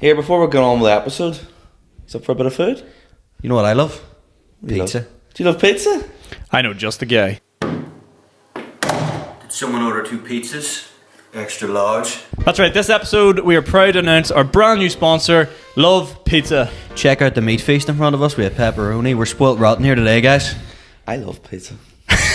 Here, before we're going on with the episode, is up for a bit of food? You know what I love? What do you Pizza. love? Do you love pizza? I know just the guy. Did someone order 2 pizzas? Extra large. That's right, this episode we are proud to announce our brand new sponsor, Love Pizza. Check out the meat feast in front of us. We have pepperoni. We're spoilt rotten here today, guys. I love pizza.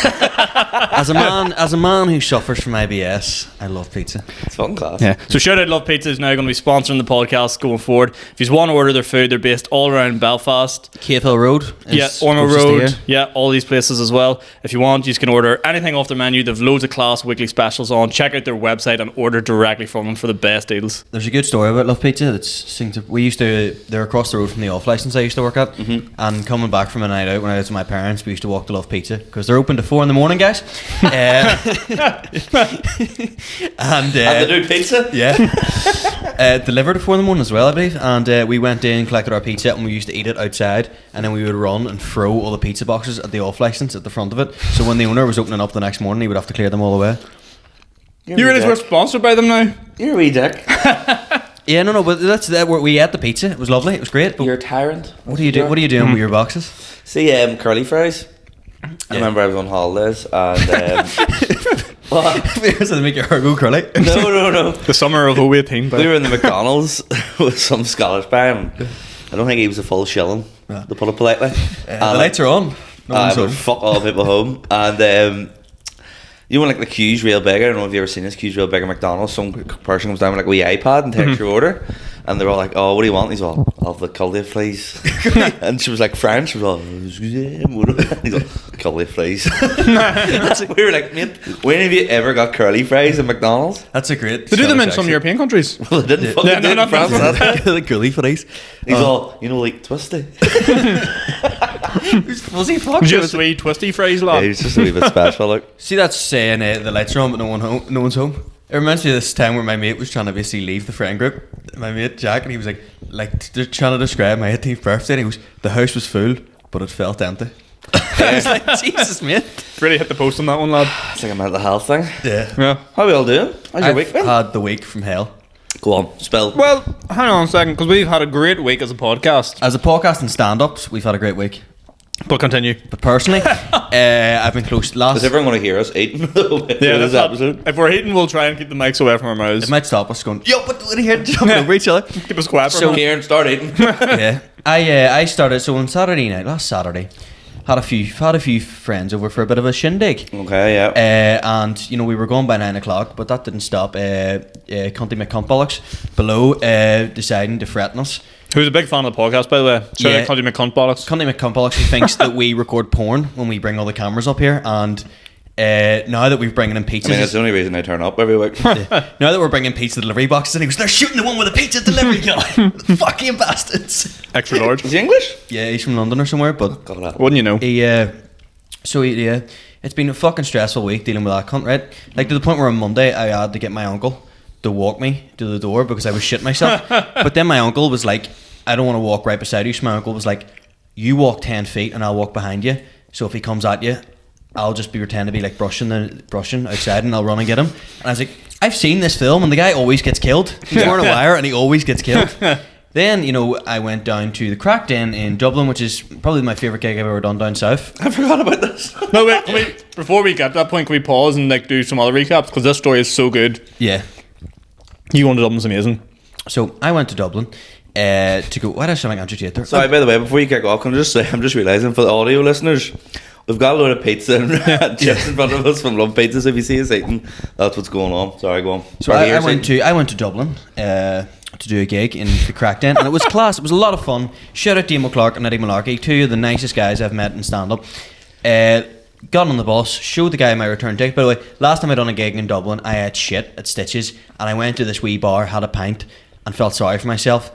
As a man who suffers from IBS, I love pizza. It's fun class. Yeah. So shout out Love Pizza is now going to be sponsoring the podcast going forward. If you want to order their food, they're based all around Belfast. Cave Hill Road. Yeah, Ormo Road. Yeah, all these places as well. If you want, you can order anything off their menu. They've loads of class weekly specials on. Check out their website and order directly from them for the best deals. There's a good story about Love Pizza. They're across the road from the off license I used to work at, and coming back from a night out when I was with my parents, we used to walk to Love Pizza because they're open to 4 a.m, guys. And they do pizza? Yeah. Delivered at 4 a.m. as well, I believe. And we went in, collected our pizza, and we used to eat it outside. And then we would run and throw all the pizza boxes at the off license at the front of it. So when the owner was opening up the next morning, he would have to clear them all away. You realise we're sponsored by them now? You're a wee dick. Yeah, no, but that's that. We ate the pizza. It was lovely. It was great. But You're a tyrant. what do you do? What are you doing with your boxes? See, curly fries. I remember I was on holidays and what? So they make your hair go curly. No. The summer of 2018. We were in the McDonald's with some Scottish guy, and I don't think he was a full shilling, to put it politely. The lights are on. No one's home. Fuck all people home. And you know, like the queue's real big. I don't know if you ever seen this. Queue's real big at McDonald's. Some person comes down with like a wee iPad and takes your order, and they're all like, "Oh, what do you want?" He's all, "I'll have the curly fries." And she was like French. She was all, he's all, "Curly fries." We were like, "Mate, when have you ever got curly fries at McDonald's?" That's a great. They do them in Scottish some accent. European countries. Well, they didn't fucking do it in France. The curly fries. He's all, like twisty. Fuzzy fuck. Just sweet twisty fries, lad. Yeah, he's just a wee bit special. Look. See, that's saying the lights are on, but no one's home. It reminds me of this time where my mate was trying to basically leave the friend group. My mate Jack, and he was like they're trying to describe my 18th birthday. And he was, the house was full, but it felt empty. I was like, Jesus, mate. Really hit the post on that one, lad. It's like a mental health thing. Yeah. How are we all doing? How's your I've week been? had the week from hell. Go on, spill. Well, hang on a second, because we've had a great week as a podcast. As a podcast and stand-ups, we've had a great week. But continue. But personally, I've been close. Is everyone going to hear us eating? Yeah, this episode. If we're eating, we'll try and keep the mics away from our mouths. It might stop us going, yo, but what are you here jumping over each other? Keep us quiet for a So minute. Kieran, start eating. Yeah, I started. So on Saturday night, last Saturday, had a few friends over for a bit of a shindig. Okay, yeah. And you know, we were going by 9 o'clock, but that didn't stop Cunty McCuntbollocks below deciding to threaten us. Who's a big fan of the podcast, by the way? Shout Yeah. out Cunty McCuntbollocks. Cunty McCuntbollocks, who thinks that we record porn when we bring all the cameras up here, and now that we're bringing in pizzas, I mean, that's the only reason I turn up every week. now that we're bringing pizza delivery boxes, and he was, they're shooting the one with the pizza delivery guy. Fucking bastards. Extra large. Is he English? Yeah, he's from London or somewhere, but God, that. Wouldn't you know? It's been a fucking stressful week dealing with that cunt, right? Like to the point where on Monday I had to get my uncle to walk me to the door because I was shitting myself. But then my uncle was like, I don't want to walk right beside you. So my uncle was like, you walk 10 feet and I'll walk behind you. So if he comes at you, I'll just pretend to be like brushing outside, and I'll run and get him. And I was like, I've seen this film, and the guy always gets killed. He's wearing a wire and he always gets killed. Then, you know, I went down to the Crack Den in Dublin, which is probably my favourite gig I've ever done down south. I forgot about this. No, wait. Before we get to that point, can we pause and like do some other recaps? Because this story is so good. Yeah. You going to Dublin's amazing. So I went to Dublin to go. Why did I sound like Andrew Tate there? Sorry, by the way, before you kick off, can I just say, I'm just realising for the audio listeners, we've got a load of pizza and chips in front of us from Love Pizza. So if you see us eating, that's what's going on. Sorry, go on. So I went to Dublin to do a gig in the Crack Den, and it was class. It was a lot of fun. Shout out Damo Clark and Eddie Malarkey, 2 of the nicest guys I've met in stand-up. Got on the bus, showed the guy my return ticket. By the way, last time I done a gig in Dublin, I had shit at Stitches, and I went to this wee bar, had a pint, and felt sorry for myself.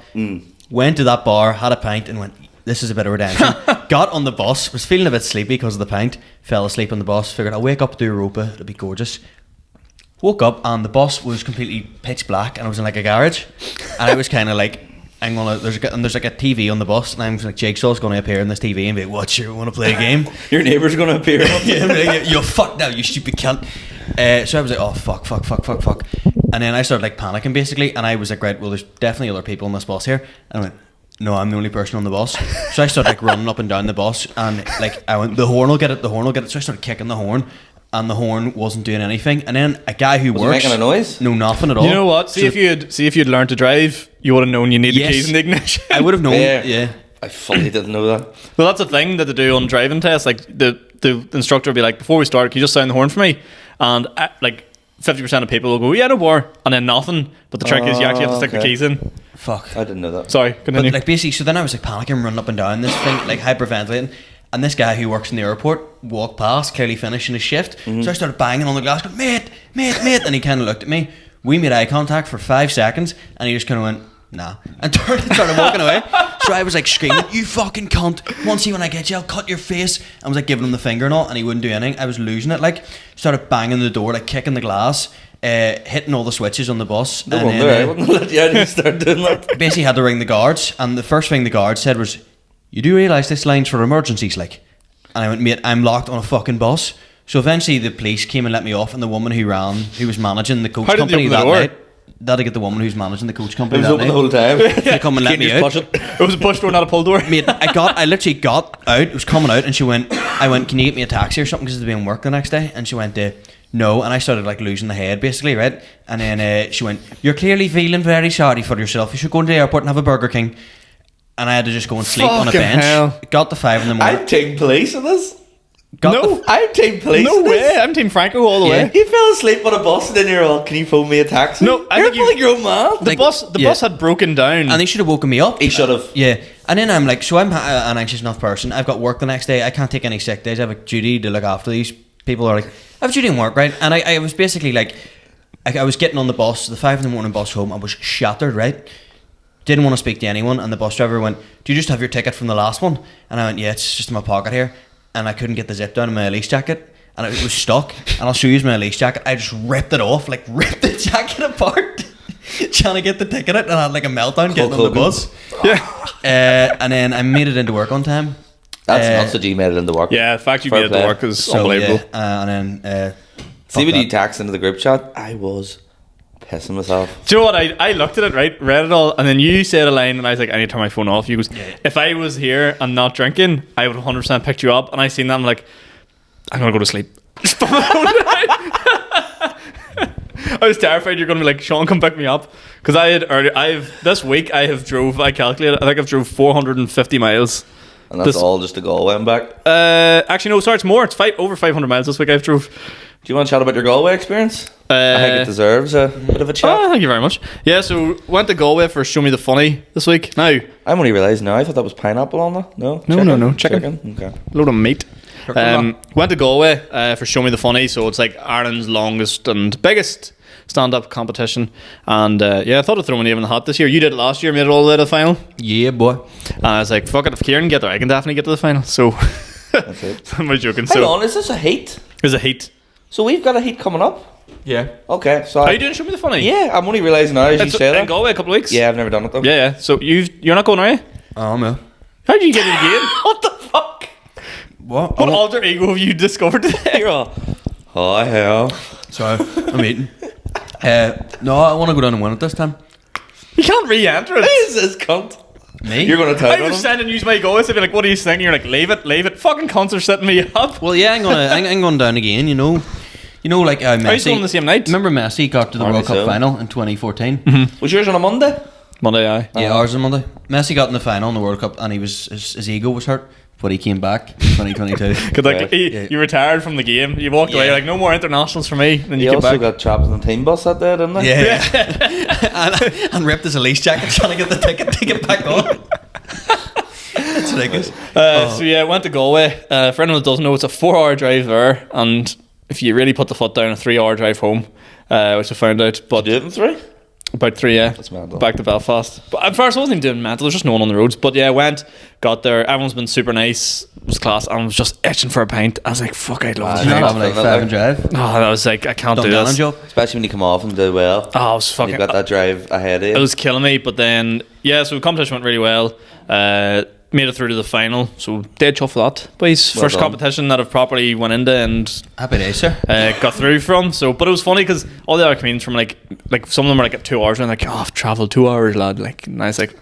Went to that bar, had a pint, and went, this is a bit of redemption. Got on the bus, was feeling a bit sleepy because of the pint, fell asleep on the bus, figured I'll wake up to Europa, it'll be gorgeous. Woke up and the bus was completely pitch black, and I was in like a garage, and I was kind of like, there's like a TV on the bus, and I'm like, Jigsaw's going to appear on this TV and be like, what, you want to play a game? Your neighbour's going to appear. Yeah, you're fucked now, you stupid cunt. So I was like, oh fuck. And then I started like panicking basically, and I was like, right, well, there's definitely other people on this bus here. And I went, no, I'm the only person on the bus. So I started like running up and down the bus, and like I went, the horn will get it. So I started kicking the horn, and the horn wasn't doing anything. And then a guy who works, making a noise? No, nothing at all. You know what? See, if you'd learned to drive, you would have known you need the Yes. keys in the ignition. I would have known. Yeah. I fully didn't know that. Well, that's a thing that they do on driving tests. Like the instructor will be like, before we start, can you just sound the horn for me? And like 50% of people will go, yeah, no more, and then nothing. But the trick is you actually have to stick the keys in. Fuck. I didn't know that. Sorry, continue. But like basically, so then I was like panicking, running up and down this thing, like hyperventilating. And this guy who works in the airport walked past, clearly finishing his shift. So I started banging on the glass, going, mate. And he kind of looked at me. We made eye contact for 5 seconds, and he just kind of went, nah, and started walking away. So I was like screaming, you fucking cunt, once see when I get you, I'll cut your face. I was like giving him the finger and all, and he wouldn't do anything. I was losing it, like started banging the door, like kicking the glass, hitting all the switches on the bus. No and wonder then, I wouldn't let you out and start doing that. basically had to ring the guards, and the first thing the guards said was, you do realise this line's for emergencies, like? And I went, mate, I'm locked on a fucking bus. So eventually the police came and let me off, and the woman who was managing the coach How did company they open that the door? night, they had to get the woman who's managing the coach It company was that open night the whole time. to come and let me Can't out. just push it. It was a push door, not a pull door. Mate, I literally got out, it was coming out, and I went, can you get me a taxi or something, because it's being work the next day? And she went, no. And I started like losing the head basically, right? And then she went, you're clearly feeling very sorry for yourself, you should go into the airport and have a Burger King. And I had to just go and sleep on a Fucking bench. hell. Got to 5 in the morning. I'm taking police in this. I'm taking police No in way. this. I'm Team Franco all the Yeah. way. You fell asleep on a bus and then you're all, can you phone me a taxi? No, I you're think like your own man. The bus had broken down. And they should have woken me up. He should have. Yeah. And then I'm like, so I'm an anxious enough person. I've got work the next day. I can't take any sick days. I have a duty to look after these people. Are like, I have a duty in work, right? And I was basically like, I was getting on the bus, the 5 in the morning bus home. I was shattered, right? Didn't want to speak to anyone. And the bus driver went, do you just have your ticket from the last one? And I went, yeah, it's just in my pocket here. And I couldn't get the zip down in my Elise jacket, and it was stuck. And I'll show you my Elise jacket. I just ripped it off, like ripped the jacket apart, trying to get the ticket out, and I had like a meltdown getting on the bus. yeah. And then I made it into work on time. That's nuts that you made it into work. Yeah, the fact you Fair made it play. to work is So, unbelievable. yeah, and then See fuck when you that. text into the group chat, I was pissing myself. Do you know what? I looked at it, right, read it all, and then you said a line, and I was like, I need to turn my phone off. You goes, if I was here and not drinking, I would 100% picked you up. And I seen that, I'm like, I'm gonna go to sleep. Just put my phone down. I was terrified you're gonna be like, Sean, come pick me up, because this week I calculated, I think I've drove 450 miles. And that's all just to Galway and back. Actually no, sorry, it's more. It's over 500 miles this week I've drove. Do you want to chat about your Galway experience? I think it deserves a bit of a chat. Oh, thank you very much. Yeah, so went to Galway for Show Me the Funny this week. Now, I'm only realising now, I thought that was pineapple on that. No? No, chicken. Okay. load of meat. Went to Galway for Show Me the Funny, so it's like Ireland's longest and biggest stand-up competition. And I thought I'd throw my name in the hat this year. You did it last year, made it all the way to the final. Yeah, boy. And I was like, fuck it, if Ciaran can get there, I can definitely get to the final. So, That's it. I'm not joking. Hang So, on, is this a heat? there's a heat. So we've got a heat coming up? Yeah. Okay, so... How you doing, Show Me the Funny? Yeah, I'm only realising now as you It's say in that. Galway a couple of weeks. Yeah, I've never done it though. Yeah. So you're not going, are you? Oh, no. How did you get it again? What the fuck? What? What alter ego have you discovered today? You're all, oh hell. Sorry, I'm eating. No, I want to go down and win it this time. You can't re-enter it. Who is this cunt? Me? You're going to I tell was him? sending you my goals. I'd be like, what are you saying? You're like, leave it. Fucking cunts are setting me up. Well, yeah, I'm going down again. You know, like Messi. Are you still on the same night? Remember Messi got to the Aren't World we Cup so? final in 2014? Was yours on a Monday? Monday, aye. Yeah, ours on Monday. Messi got in the final in the World Cup, and his ego was hurt, but he came back in 2022. Cause like Yeah. you retired from the game, you walked away Yeah. like no more internationals for me. Then He you came also back. got trapped in the team bus that day, didn't he? Yeah, and ripped his Elise jacket trying to get the ticket to get back on. That's ridiculous. So yeah, went to Galway. For anyone that doesn't know, it's a 4-hour drive there, and if you really put the foot down, a 3-hour drive home, which I found out. But Do it in 3? about 3, yeah. That's mental. Back to Belfast. But at first I wasn't even doing mental, there's just no one on the roads. But yeah, I went, got there, everyone's been super nice, it was class, and I was just itching for a pint. I was like, fuck, I'd love Ah, to You're drink. not having like 5 and drive. Oh, I was like, I can't do Dungannon this. job. Especially when you come off and do well. Oh, I was And fucking... you've got that drive ahead of you. It was killing me, but then, yeah, so the competition went really well. made it through to the final, so dead chuffed for that. Boys, Well first done. competition that I've properly went into and Happy days, sir. got through from. So, but it was funny because all the other comedians from like some of them were like at 2 hours and like, oh, I've travelled 2 hours, lad. Like, and I was like,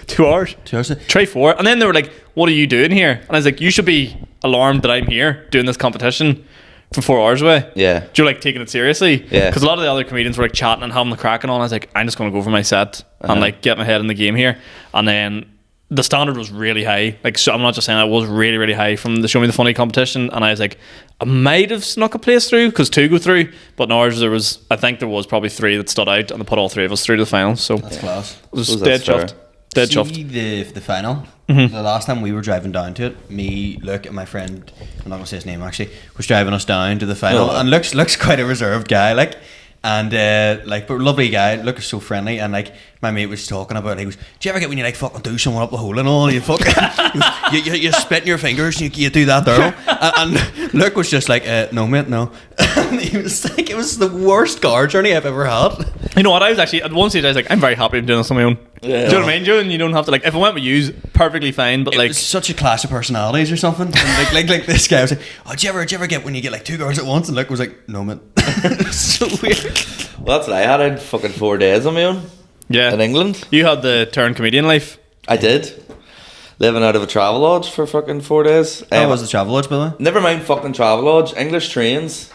two hours, 2 hours. try 4. And then they were like, what are you doing here? And I was like, you should be alarmed that I'm here doing this competition from 4 hours away. Yeah. You're like taking it seriously. Yeah. Because a lot of the other comedians were like chatting and having the crack and all. And I was like, I'm just going to go for my set and like get my head in the game here. And then the standard was really high. Like, so I'm not just saying, it was really, really high from the Show Me the Funny competition. And I was like, I might have snuck a place through because 2 go through. But in ours, I think there was probably 3 that stood out and they put all 3 of us through to the final. So That's class. it was Suppose dead that's fair. chuffed. Dead See chuffed. the final. The last time we were driving down to it, me, Luke, and my friend, I'm not gonna say his name actually, was driving us down to the final. Oh. And Luke's quite a reserved guy, like, and but lovely guy. Luke is so friendly, and like my mate was talking about, he goes, "Do you ever get when you like fucking do someone up the hole and all? You fuck, you spit in your fingers, and you do that there." And Luke was just like, "No, mate, no." And he was like, it was the worst car journey I've ever had. You know what? I was actually at one stage. I was like, I'm very happy I'm doing this on my own. Yeah. Do you know what I mean, Joe? And you don't have to like. If I went with you, perfectly fine. But It like, was such a clash of personalities or something. And like this guy was like, "Oh, do you ever get when you get like 2 girls at once?" And Luke was like, "No, man." So weird. Well, that's what I had. I had fucking 4 days on my own yeah, in England. you had the turn comedian life. I did. Living out of a travel lodge for fucking 4 days. How was the travel lodge, by the way? Never mind fucking travel lodge. English trains.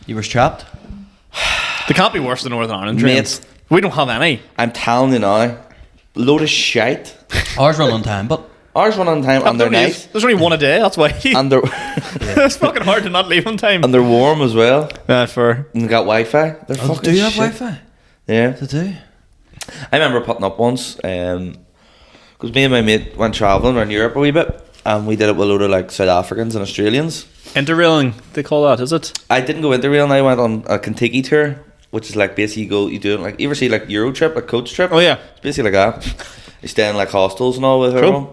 You were trapped. They can't be worse than Northern Ireland Mate. trains. We don't have any. I'm telling you now. Load of shite. Ours run on time, but Ours run on time and they're nice. There's only one a day. That's why. And they're It's fucking hard to not leave on time. and they're warm as well. For And they got Wi-Fi. They're fucking do you have shit. Wi-Fi? Yeah. They do. I remember putting up once, because me and my mate went travelling around Europe a wee bit, and we did it with a load of like South Africans and Australians. interrailing, they call that, is it? I didn't go interrail, and I went on a Kentucky tour, which is like basically you do it like, you ever see like Euro trip, a coach trip? Oh yeah. It's basically like that. You stay in like hostels and all with Cool. everyone.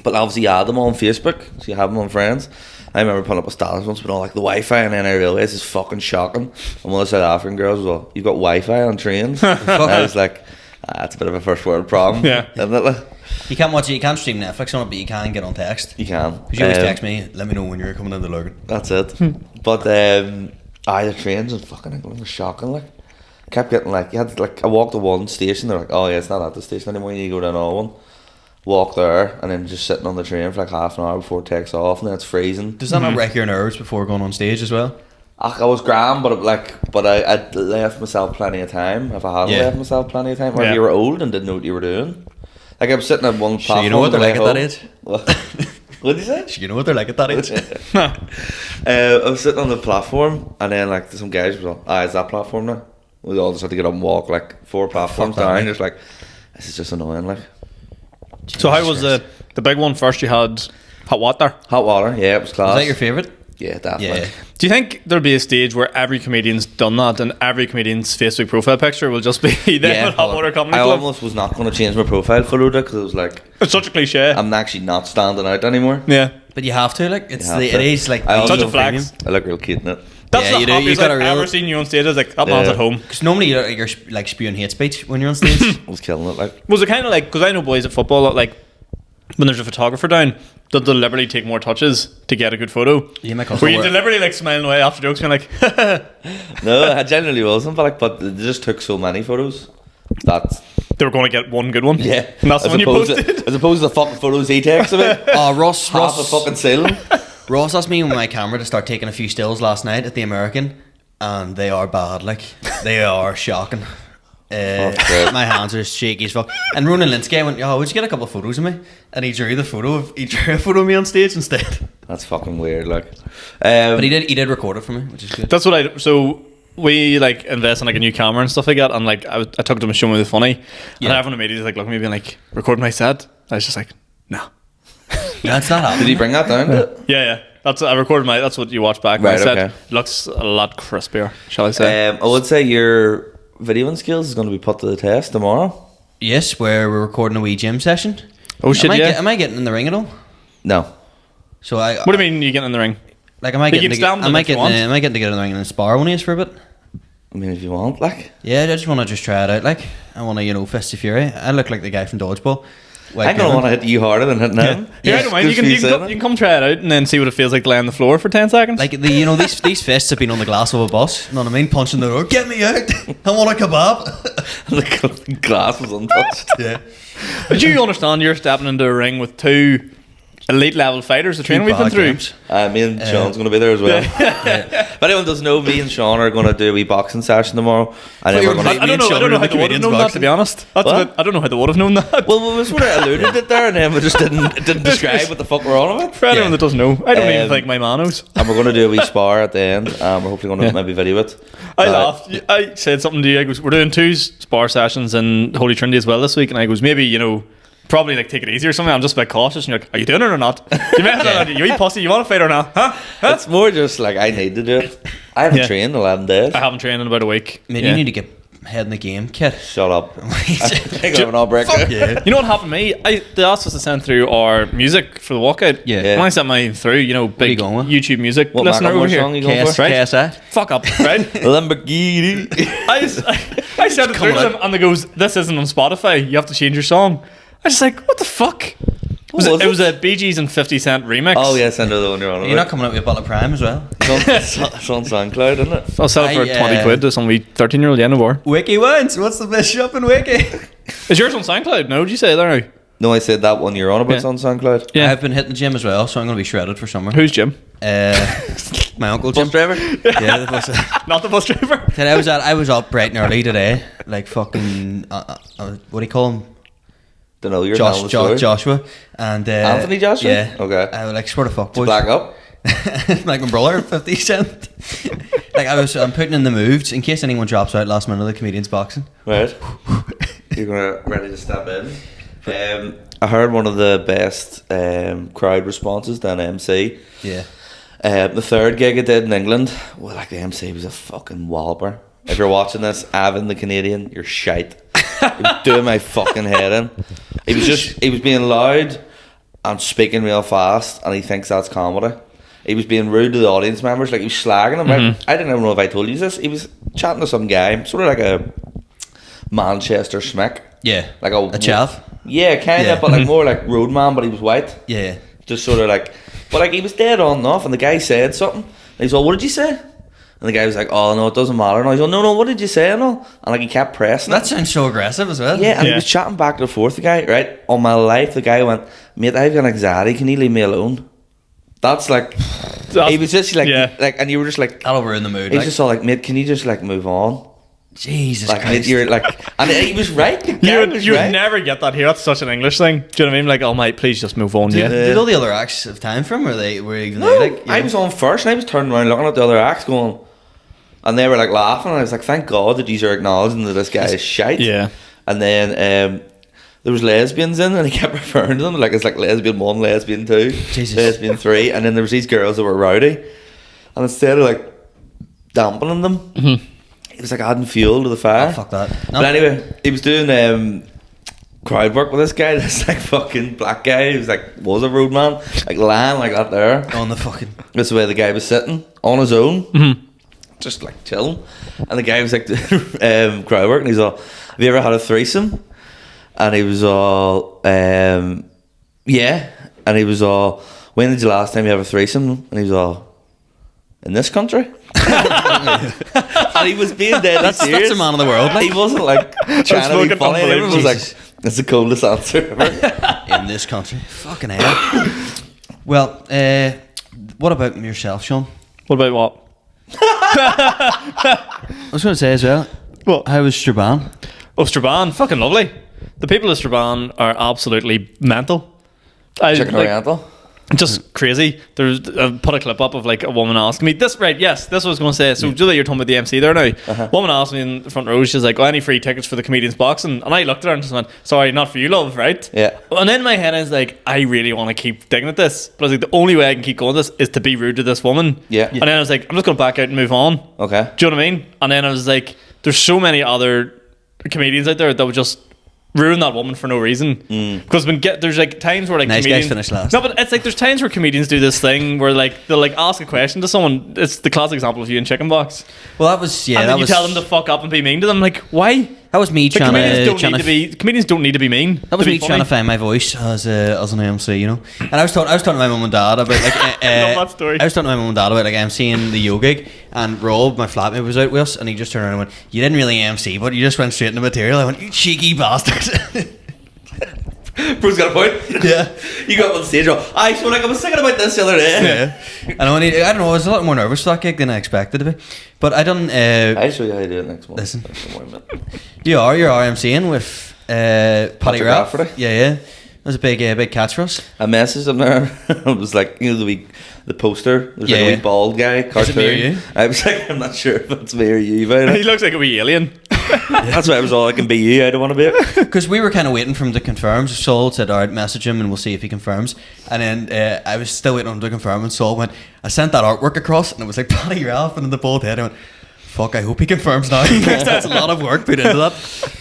But obviously you add them on Facebook, so you have them on friends. I remember putting up a status once, but all like the Wi-Fi, and then I realised it's fucking shocking. And one of the South African girls was well, you've got Wi-Fi on trains. And I was like, that's a bit of a first world problem. Yeah. Isn't it? Like, You can't watch it. You can't stream Netflix on it, but you can get on text. you can. Because you always text me, let me know when you're coming into Lurgan. That's it. But the trains and fucking England were shocking. Like, kept getting like, you had to, like, I walked to one station. They're like, oh yeah, it's not at the station anymore. You go down all one, walk there, and then just sitting on the train for like half an hour before it takes off, and then it's freezing. Does that not wreck your nerves before going on stage as well? I was grand, but I left myself plenty of time. If I hadn't Yeah. left myself plenty of time, or Yeah. if you were old and didn't know what you were doing, like I was sitting at one platform. So you know what they're on the like at way that home. age? What did you say? You know what they're like at that age? I was sitting on the platform, and then like some guys were like, it's that platform now. We all just had to get up and walk like 4 platforms Fuck that, down. mate. Just like, this is just annoying. Like So how was the big one first? You had hot water. hot water, yeah, it was class. Was that your favourite? Yeah, definitely. Yeah. Do you think there'll be a stage where every comedian's done that and every comedian's Facebook profile picture will just be them Yeah. at Hot Water Comedy I Club? almost was not going to change my profile photo because it was like, It's such a cliche. I'm actually not standing out anymore. Yeah. But you have to, like, it's You have it to. is like I Such also- a flex. I look real cute in it. That's Yeah, the you do. happiest You got I've a real- ever seen you on stage. I was like, that man's Yeah. at home. because normally you're like spewing hate speech when you're on stage. I was killing it. Like, Was it kind of like, because I know boys at football that like, when there's a photographer down, they'll deliberately take more touches to get a good photo. Yeah, my cousin Were you were- deliberately like smiling away after jokes, being like, no, I generally wasn't, but they just took so many photos that they were going to get one good one? yeah. And that's the one you posted? As opposed to the fucking photos he takes of it. Oh, Ross Half a fucking ceiling. Ross asked me with my camera to start taking a few stills last night at the American, and they are bad. Like, they are shocking. Fuck, right. My hands are shaky as fuck. And Ronan Linsky, I went, "Oh, would you get a couple of photos of me?" And he drew a photo of me on stage instead. That's fucking weird. Like, But he did record it for me, which is good. That's what so we like invest in like a new camera and stuff like that, and like I took them to show me the funny, and Yeah. everyone immediately like looking at me being like, record my set. I was just like, no. That's not Did happening. he bring that down? Yeah. I recorded that's what you watch back. Right, My set okay. looks a lot crispier, shall I say? I would say your videoing skills is going to be put to the test tomorrow. Yes, where we're recording a Wii Gym Session. Oh shit, yeah. Am I getting in the ring at all? No. So I What do you mean you get in the ring? like am I You getting can to get, stand am them I if you getting want. am I getting to get in the ring and spar one of us for a bit? I mean, if you want, like. Yeah, I just want to try it out. Like, I want to, Fist of Fury. I look like the guy from Dodgeball. I'm gonna want to hit you harder than hitting him. Yeah, I don't mind. You can come try it out and then see what it feels like laying on the floor for 10 seconds. Like these fists have been on the glass of a bus. You know what I mean? Punching the door. Get me out! I want a kebab. The glass was untouched. Yeah. Did you understand you're stepping into a ring with 2 elite level fighters? The training we've been through. Me and Sean's going to be there as well. If anyone doesn't know, me and Sean are going to do a wee boxing session tomorrow. And then we're going I don't know how they would have known that, to be honest. I don't know how they would have known that. Well, we sort of alluded it there, and then we just didn't describe what the fuck we're on about. For anyone that doesn't know, I don't even think my man knows. And we're going to do a wee spar at the end. We're hopefully going to maybe video it. I laughed. I said something to you. I goes, we're doing 2 spar sessions in Holy Trinity as well this week, and I goes, maybe probably like take it easy or something. I'm just a bit cautious. And you're like, are you doing it or not? You eat pussy? You want to fight or not? Huh? It's more just like I need to do it. I haven't trained in 11 days. I haven't trained in about a week. Man, you need to get head in the game, kid. Shut up. I think I have an all breaker. Yeah. You know what happened to me? They asked us to send through our music for the walkout. Yeah. When I sent mine through, big YouTube music what listener over here. Song you going for? KSI. Fuck up, right? Lamborghini. I sent it through to them and they goes, this isn't on Spotify. You have to change your song. I was just like, what the fuck? It was a Bee Gees and 50 Cent remix. Oh yes, I know the one you're on. You're not coming out with a bottle of Prime as well. It's on SoundCloud, isn't it? I'll sell it for 20 quid to some wee 13-year-old yeah, no more. Wiki wins. What's the best shop in Wiki? Is yours on SoundCloud? No, did you say there now? No, I said that one you're on about on SoundCloud. Yeah, I've been hitting the gym as well, so I'm going to be shredded for summer. Who's Jim? My uncle Jim. Bus driver? Yeah, the bus. Not the bus driver. I was up bright and early today, like fucking. What do you call him? Don't know. You're Joshua and Anthony Joshua. Yeah. Okay. I was like, swear to fuck, boys. Black up. Like my brother, 50 Cent. Like I'm putting in the moves in case anyone drops out last minute of the comedians boxing. Right. You're ready to step in. I heard one of the best crowd responses to an MC. Yeah. The third gig I did in England, well, like the MC was a fucking walloper. If you're watching this, Avon the Canadian, you're shite. He was doing my fucking head in. He was being loud and speaking real fast, and he thinks that's comedy. He was being rude to the audience members, like he was slagging them. Mm-hmm. I didn't even know if I told you this. He was chatting to some guy, sort of like a Manchester schmick. Yeah. Like a chav. Yeah, kind of, but like more like roadman, but he was white. Yeah. Just sort of like, but like he was dead on and off, and the guy said something. And he's like, "What did you say?" And the guy was like, "Oh no, it doesn't matter." And I was like, "No, what did you say?" And all, and like he kept pressing. That sounds so aggressive as well. Yeah, and he was chatting back and forth. The guy, right? On my life, the guy went, "Mate, I've got anxiety. Can you leave me alone?" That's like, he was just like, and you were just like, that'll ruin the mood. He was just all like, "Mate, can you just like move on?" Jesus like, Christ. You're like, and he was right. You would never get that here. That's such an English thing. Do you know what I mean? Like, oh mate, please just move on. Did all the other acts have time for him? I was on first, and I was turning around looking at the other acts, going, and they were like laughing, and I was like, thank God that you are acknowledging that this guy is shite. Yeah. And then there was lesbians in, and he kept referring to them like it's like lesbian 1, lesbian 2, lesbian 3, and then there was these girls that were rowdy, and instead of like dampening them. Mm-hmm. He was like adding fuel to the fire. Oh, fuck that. No. But anyway, he was doing crowd work with this guy, this like fucking black guy who was a roadman, like lying like that there. On the fucking... That's the way the guy was sitting, on his own, just like chilling. And the guy was like crowd work, and he's all, "Have you ever had a threesome?" And he was all, yeah. And he was all, "When did you last time you have a threesome?" And he was all, "In this country?" And he was being dead serious. That's a man of the world. Like. He wasn't like trying to be funny. He was like, "That's the coolest answer ever." In this country. Fucking hell. Well, what about yourself, Sean? What about what? I was going to say as well. What? How was Strabane? Oh, Strabane, fucking lovely. The people of Strabane are absolutely mental. Chicken Oriental. Just crazy. I put a clip up of like a woman asking me this. Right? Yes, this was what I was going to say. So, Julie, you're talking about the MC there now. Woman asked me in the front row. She's like, "Oh, any free tickets for the comedians boxing?" And I looked at her and just went, "Sorry, not for you, love." Right? Yeah. And then my head is like, I really want to keep digging at this, but I was like, the only way I can keep going this is to be rude to this woman. Yeah. And then I was like, I'm just going to back out and move on. Okay. Do you know what I mean? And then I was like, there's so many other comedians out there that would just ruin that woman for no reason. Because there's like times where like nice comedians guys finish last. No, but it's like there's times where comedians do this thing where like they'll like ask a question to someone. It's the classic example of you in Chicken Box. Well, that was and then you tell them to fuck up and be mean to them. Like, why? That was me trying Comedians don't need to be mean. That was to be me funny. trying to find my voice as an MC, you know. And I was talking to my mum and dad about like. I love that story. I was talking to my mum and dad about like MCing the Yo gig, and Rob, my flatmate, was out with us, and he just turned around and went, "You didn't really MC, but you just went straight into material." I went, "You cheeky bastard." Bruce got a point. Yeah. You got up on stage. I was thinking about this the other day. Yeah. And I don't know. I was a lot more nervous for that gig than I expected to be, but I done. I'll show you how to do it next month. Listen. You're RMCing with Paddy Ralph. Yeah. That was a big catch for us. I messaged him there. It was like, you know, the poster. There's like Yeah. a wee bald guy cartoon. me or you? I was like, I'm not sure if it's me or you. But He looks like a wee alien. that's why I was all, I can be you. I don't want to be it. Because we were kind of waiting for him to confirm. So Saul said, "Alright, message him and we'll see if he confirms." And then I was still waiting on him to confirm, and Saul went, "I sent that artwork across," and it was like Paddy Ralph and the bald head. I went, "Fuck, I hope he confirms now." That's a lot of work put into that.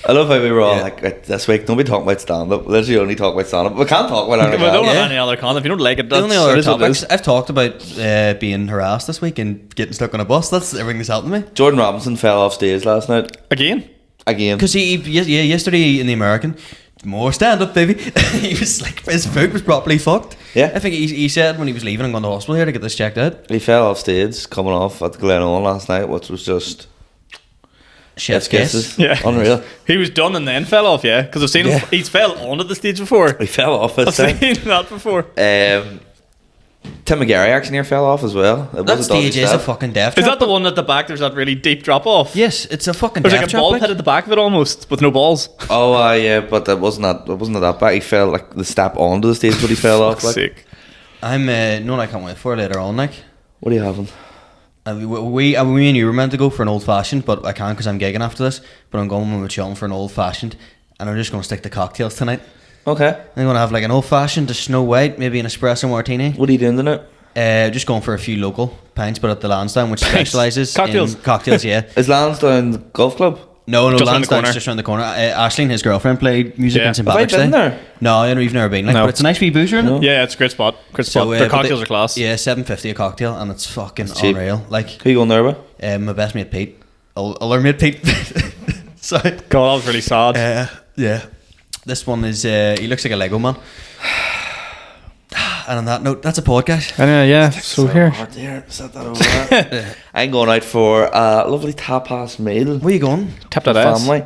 I love how we were all Yeah. like, right, this week, don't be talking about stand-up. Literally only talk about stand-up. We can't talk about We anything don't else. have any other content. If you don't like it, The that's only it other is what it topics is. I've talked about being harassed this week and getting stuck on a bus. That's everything that's happened to me. Jordan Robinson fell off stage last night. Again? Because Because yesterday in the American, more stand up, baby. He was like, his foot was properly fucked. Yeah. I think he said when he was leaving and going to hospital here to get this checked out. he fell off stage coming off at the Glenallen last night, which was just Chef's kisses. kiss. Yeah. Unreal. He was done and then fell off, yeah? Because I've seen him, he's fell onto the stage before. He fell off his I've thing. seen that before. Tim McGarry actually near fell off as well. It That was a dodgy stage is a step. fucking death Is trap. that the one at the back? There's that really deep drop off. Yes, it's a fucking There's death like a trap. ball like. pit at the back of it almost, with no balls. Oh, yeah, but it wasn't that bad. He fell like the step onto the stage, but he fell off. Like, Sick. I'm no one I can't wait for later on. Like, what are you having? me and you were meant to go for an old fashioned, but I can't because I'm gigging after this. But I'm going with Sean for an old fashioned, and I'm just going to stick to cocktails tonight. Okay. I'm going to have like an old fashioned, a Snow White, maybe an espresso martini. What are you doing tonight? Just going for a few local pints, but at the Lansdowne, which specialises Cocktails. in cocktails. Yeah. Is Lansdowne the golf club? No, Just round the Lansdowne's corner. just around the corner. Ashley and his girlfriend played music Yeah. in St. Have I Patrick's been Day. there? No, I know you've never been. Like, No. but it's a nice wee boozer in it. Yeah, it's a great spot. Great spot. So, Their but cocktails are class. Yeah, $7.50 a cocktail, and it's fucking cheap. unreal. Like, Who you going there with? my best mate Pete, other mate Pete. Sorry. God, that was really sad. Yeah. This one is. He looks like a Lego man. And on that note, that's a podcast. Yeah. So here. Hard there. Set that over there. I'm going out for a lovely tapas meal. Where you going? Tap that ass. Family.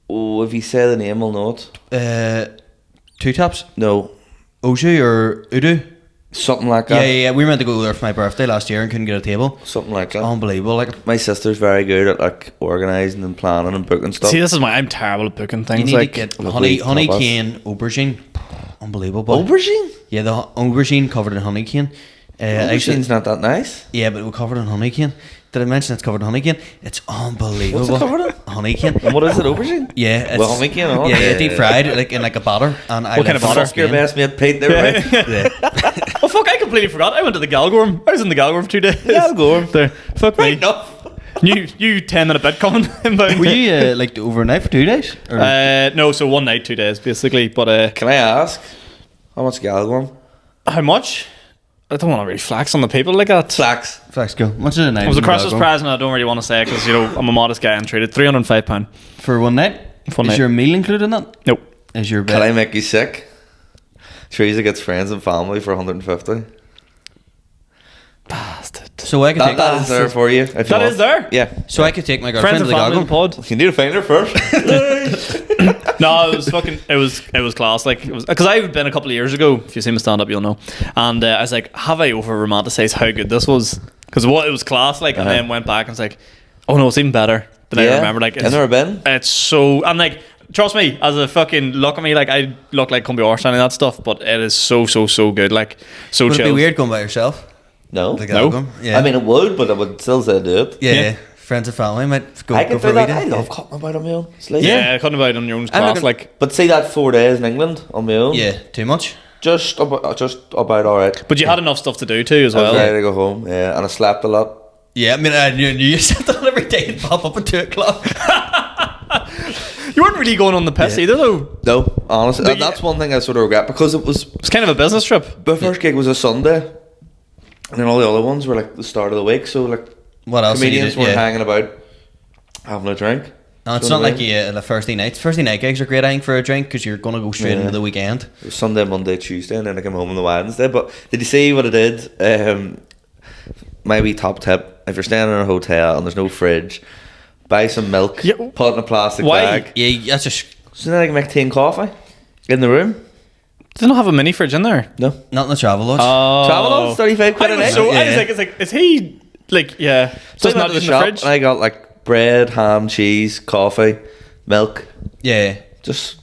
Oh, if you say the name, we'll know it. Two Taps, No. Oju or Udu. Something like that. Yeah. We were meant to go there for my birthday last year and couldn't get a table. Something like that. Unbelievable. Like, My sister's very good at like organising and planning and booking stuff. See, this is why I'm terrible at booking you things. need Like, to get lovely honey tapas. cane aubergine. Unbelievable. Aubergine? Yeah, the aubergine covered in honey cane. Aubergine's not that nice. Yeah, but we're covered in honey cane. Did I mention it's covered in honey cane? It's unbelievable. What's it covered in? Honey cane. And what is it, aubergine? Yeah, it's, Well, honey cane, oh, yeah, yeah, deep yeah. fried like in like a batter. And I What kind of love batter? Fuck your best mate Pete there, right? Yeah. oh fuck! I completely forgot. I went to the Galgorm. I was in the Galgorm for 2 days. Galgorm? There. Fuck me. Enough. You 10-minute bit coming. Inbound. Were you like overnight for 2 days? Or? No, so 1 night, 2 days, basically. But Can I ask? How much Galgorm? how much? I don't want to really flex on the people like that. Flax. Flex go. What's it a night? It was a in Christmas Galway? present. I don't really want to say because I'm a modest guy and treated £305. For one night? One Is night. your meal included in that? Nope. Is your Can I bed? make you sick? Teresa gets friends and family for 150. Bastard. So I could take That is there for you. If you That want. is there? Yeah. So I could take my Friends girlfriend and to the family in the Galgorm. pod. You need to find her first. No, it was fucking. It was class. Like it was because I've been a couple of years ago. If you see me stand up, you'll know. And I was like, have I over romanticized how good this was? Because what it was class. Like, and then went back and was like, oh no, it's even better than I remember. Like, I've never been. it's so and like. Trust me, as a fucking look at me, like I look like Cumbia Orstein and that stuff, but it is so good, like so Would it chill. be weird going by yourself? No. The No. Galgorm? Yeah. I mean, it would, but I would still say do it. yeah. Yeah. Friends and family might go, I go can for do a wee that. I day. love cutting about on my own. Sleep. Yeah, I couldn't about on your own I'm class, looking- like. But see that 4 days in England on my own. Yeah, too much. Just about all right. But you had enough stuff to do too, as I was well. ready to go home. Yeah, and I slept a lot. Yeah, I mean, I knew you said that every day and pop up at 2 o'clock. You weren't really going on the piss either, though. No, honestly, But that's one thing I sort of regret because it was It's kind of a business trip. my first gig was a Sunday, and then all the other ones were like the start of the week. So like What else? comedians did you were do? Yeah. hanging about, having a drink. No, it's Do you not know what like I mean? the Thursday nights. Thursday night gigs are great, I think, for a drink because you're going to go straight into the weekend. It was Sunday, Monday, Tuesday, and then I came home on the Wednesday. But did you see what I did? My wee top tip: if you're staying in a hotel and there's no fridge, buy some milk, Yeah. put it in a plastic Why? bag. Yeah, that's just So then I can make tea and coffee in the room. Do they not have a mini fridge in there? No. not in the travel lodge. Travel on 35 quid a I was night. so, I was Yeah. like, it's like, is he like, yeah? So Just I not went to in the the shop fridge. and I got like bread, ham, cheese, coffee, milk. yeah. Just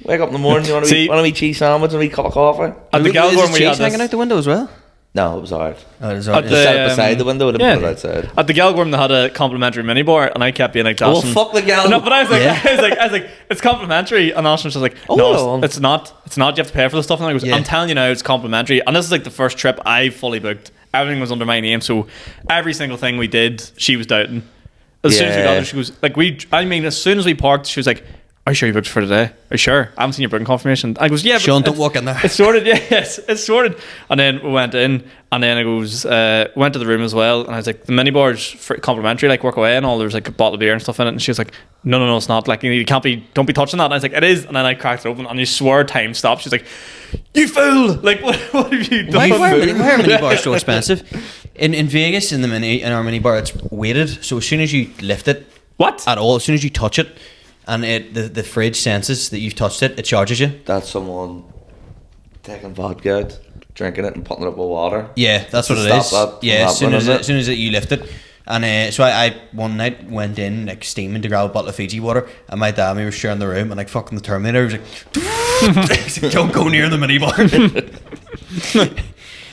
wake up in the morning, you want a See- wee cheese sandwich and a wee cup of coffee? At the Is Galway his we had cheese hanging out this. the window as well? No, it was alright. Oh, it's At alright. the- Set it beside the window, I didn't yeah. put it outside. At the Galgorm, they had a complimentary minibar, and I kept being like, Oh, Dawson. fuck the gal. No, but I was like, Yeah. I was like, it's complimentary, and Austin was just like, Oh, no, well. it's not. It's not. You have to pay for the stuff. And I was, Yeah. I'm telling you now, it's complimentary. And this is like the first trip I fully booked. Everything was under my name, so every single thing we did, she was doubting. As soon as we got Yeah. there, she was like, as soon as we parked, she was like, are you sure you booked for today? Are you sure? I haven't seen your booking confirmation. I goes, yeah, but Sean, don't it's- walk in there. It's sorted, yes, it's sorted. And then we went in, and then I goes, went to the room as well, and I was like, the minibar's for complimentary, like work away and all. There's like a bottle of beer and stuff in it, and she was like, no, it's not. Like you can't be, don't be touching that. And I was like, it is. And then I cracked it open, and you swore time stopped. She's like, you fool! Like what have you done? Why are mini bars so expensive? In Vegas, in our mini bar, it's weighted. So as soon as you lift it What? at all, as soon as you touch it, and the fridge senses that you've touched it, it charges you. That's someone taking vodka out, drinking it and putting it up with water. Yeah, that's To what it stop is. that from Yeah, happening, isn't it? as soon as you lift it. And so I one night went in like steaming to grab a bottle of Fiji water, and my dad and me were sharing the room, and like fucking the Terminator was like, he's like, don't go near the minibar.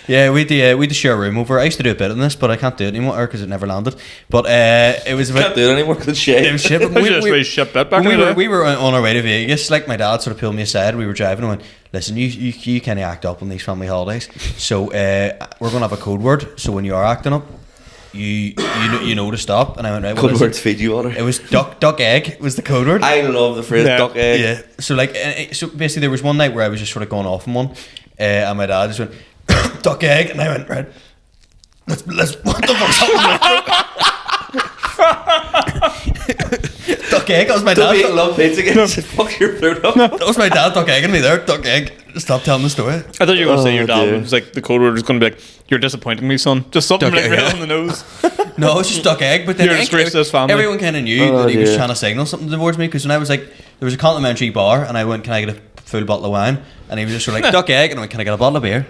Yeah, we had to share a room over. I used to do a bit in this, but I can't do it anymore because it never landed. But it was Can't do it anymore because it's shit. It was shit. But We just really shipped that back when in the day. we were on our way to Vegas. Like my dad sort of pulled me aside. We were driving and went, "Listen, you kind of act up on these family holidays. So we're gonna have a code word. So when you are acting up, you know to stop." And I went, "Right, what Code is word's it?" Fiji water. It was duck egg was the code word. I love the phrase Yeah. duck egg. Yeah. So like, so basically, there was one night where I was just sort of going off on one, and my dad just went, "Duck egg," and I went, "Right, let's what the fuck's happening?" Duck egg. That was my Don't dad. eat love pizza again. Fuck your food up. That was my dad duck egging me there. Duck egg. Stop telling the story. I thought you were going to say your Oh, dad dear. was like, the code word was going to be like, you're disappointing me, son. Just something Duck like egg, right yeah. on the nose. No, it's just duck egg. But then You're a I think disgrace to this family. everyone kind of knew Oh, that he was dear. trying to signal something towards me. Because when I was like, there was a complimentary bar, and I went, "Can I get a full bottle of wine?" And he was just sort of like, "Duck egg," and I went, "Can I get a bottle of beer?"